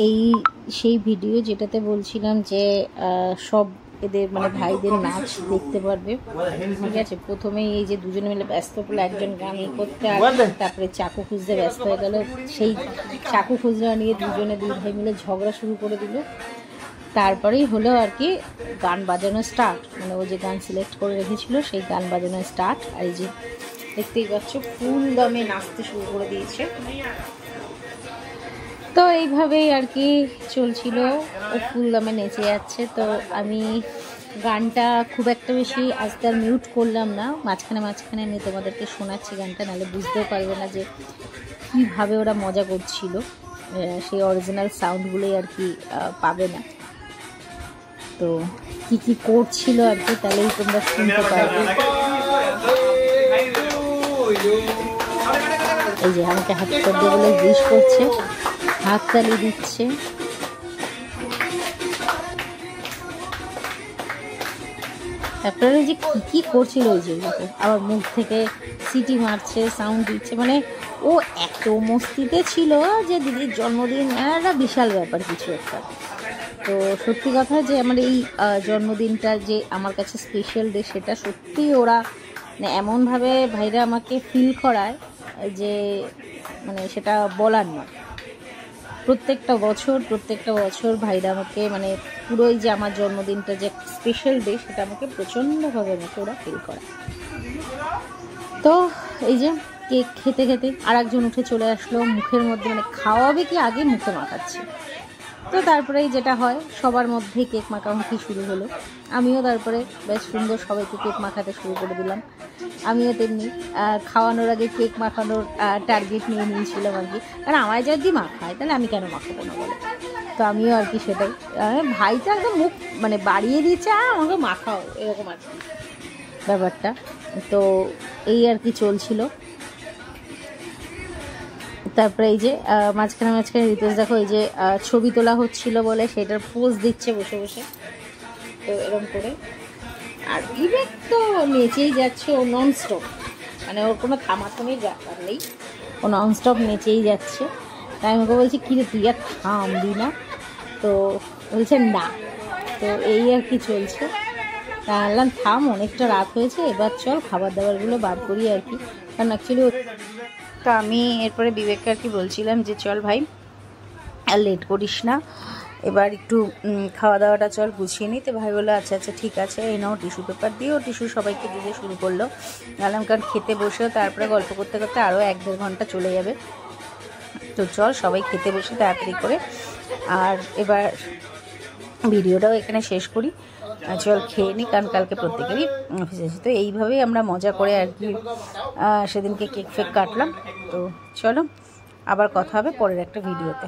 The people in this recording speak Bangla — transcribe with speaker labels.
Speaker 1: এই সেই ভিডিও যেটাতে বলছিলাম যে সব এদের মানে ভাইদের নাচ দেখতে পারবে, ঠিক আছে। প্রথমেই এই যে দুজনে মিলে ব্যস্ত পড়লো, একজন গান করতে, তারপরে চাকু খুঁজতে ব্যস্ত হয়ে গেল। সেই চাকু খুঁজরা নিয়ে দুই ভাই মিলে ঝগড়া শুরু করে দিল। তারপরেই হলো আর কি গান বাজানো স্টার্ট, মানে ও যে গান সিলেক্ট করে রেখেছিল সেই গান বাজানো স্টার্ট। আর এই যে দেখতেই পাচ্ছ ফুল দমে নাচতে শুরু করে দিয়েছে। তো এইভাবেই আর কি চলছিল, ও ফুল দমে নেচে যাচ্ছে। তো আমি গানটা খুব একটা বেশি আজকে আর মিউট করলাম না, মাঝখানে আমি তোমাদেরকে শোনাচ্ছি গানটা, নাহলে বুঝতেও পারবে না যে কীভাবে ওরা মজা করছিল, সেই অরিজিনাল সাউন্ডগুলোই আর কি পাবে না। তো কি কি করছিল আর কি, তাহলেই তোমরা শুনতে পারবে। এই যে আমাকে হাত করবে বলে উইশ করছে, হাত তালি দিচ্ছে। তারপরে যে কি করছিল ওই যে আবার মুখ থেকে সিটি মারছে, সাউন্ড দিচ্ছে, মানে ও এত মস্তিতে ছিল যে দিদির জন্মদিন একটা বিশাল ব্যাপার কিছু একটা। তো সত্যি কথা যে আমার এই জন্মদিনটা যে আমার কাছে স্পেশাল ডে, সেটা সত্যিই ওরা মানে এমনভাবে ভাইরা আমাকে ফিল করায় যে মানে সেটা বলার নয়। প্রত্যেকটা বছর ভাইরা আমাকে মানে পুরোই যে আমার জন্মদিনটা যে স্পেশাল ডে, সেটা আমাকে প্রচণ্ডভাবে আমাকে ওরা ফিল করায়। তো এই যে কেক খেতে খেতে আর একজন উঠে চলে আসলো, মুখের মধ্যে মানে খাওয়াবে কি আগে মুখে মাখাচ্ছে। তো তারপরেই যেটা হয় সবার মধ্যেই কেক মাখামাখি শুরু হলো। আমিও তারপরে বেশ সুন্দর সবাইকে কেক মাখাতে শুরু করে দিলাম। আমিও তেমনি খাওয়ানোর আগে কেক মাখানোর টার্গেট নিয়ে নিয়েছিলাম আর কি, কারণ আমায় যদি মাখায় তাহলে আমি কেন মাখাবো না বলে। তো আমিও আর কি সেটাই, ভাইটা একদম মুখ মানে বাড়িয়ে দিচ্ছে, আমাকে মাখাও, এরকম আর কি ব্যাপারটা। তো এই আর কি চলছিল। তারপরে এই যে মাঝখানে রিতেশ দেখো এই যে ছবি তোলা হচ্ছিল বলে সেটার পোজ দিচ্ছে বসে বসে, তো এরকম করে। আর বিবেক তো নেচেই যাচ্ছে, ও ননস্টপ, মানে ওর কোনো থামাথামির ব্যাপার নেই, ও ননস্টপ নেচেই যাচ্ছে। তাই আমাকে বলছি কী রে তুই আর থামবি না, তো বলছে না। তো এই আর কি চলছে। তা বললাম থাম, অনেকটা রাত হয়েছে, এবার চল খাবার দাবারগুলো বার করি আর কি, কারণ অ্যাকচুয়ালি। তো আমি এরপরে বিবেককে আর কি বলছিলাম যে চল ভাই আর লেট করিস না, এবার একটু খাওয়া দাওয়াটা চল গুছিয়ে নিই। তো ভাই বললো আচ্ছা ঠিক আছে, এই নাও টিস্যু পেপার দিও। টিস্যু সবাইকে দিতে শুরু করলো। গেলাম, কারণ খেতে বসেও তারপরে গল্প করতে করতে আরও 1-1.5 ঘন্টা চলে যাবে। তো চল সবাই খেতে বসে তাড়াতাড়ি করে, আর এবার ভিডিওটাও এখানে শেষ করি, চল খেয়ে নিই, কারণ কালকে প্রত্যেকেরই অফিস আছে। তো এইভাবেই আমরা মজা করে আর কি সেদিনকে কেক ফেক কাটলাম। তো চলো আবার কথা হবে পরের একটা ভিডিওতে।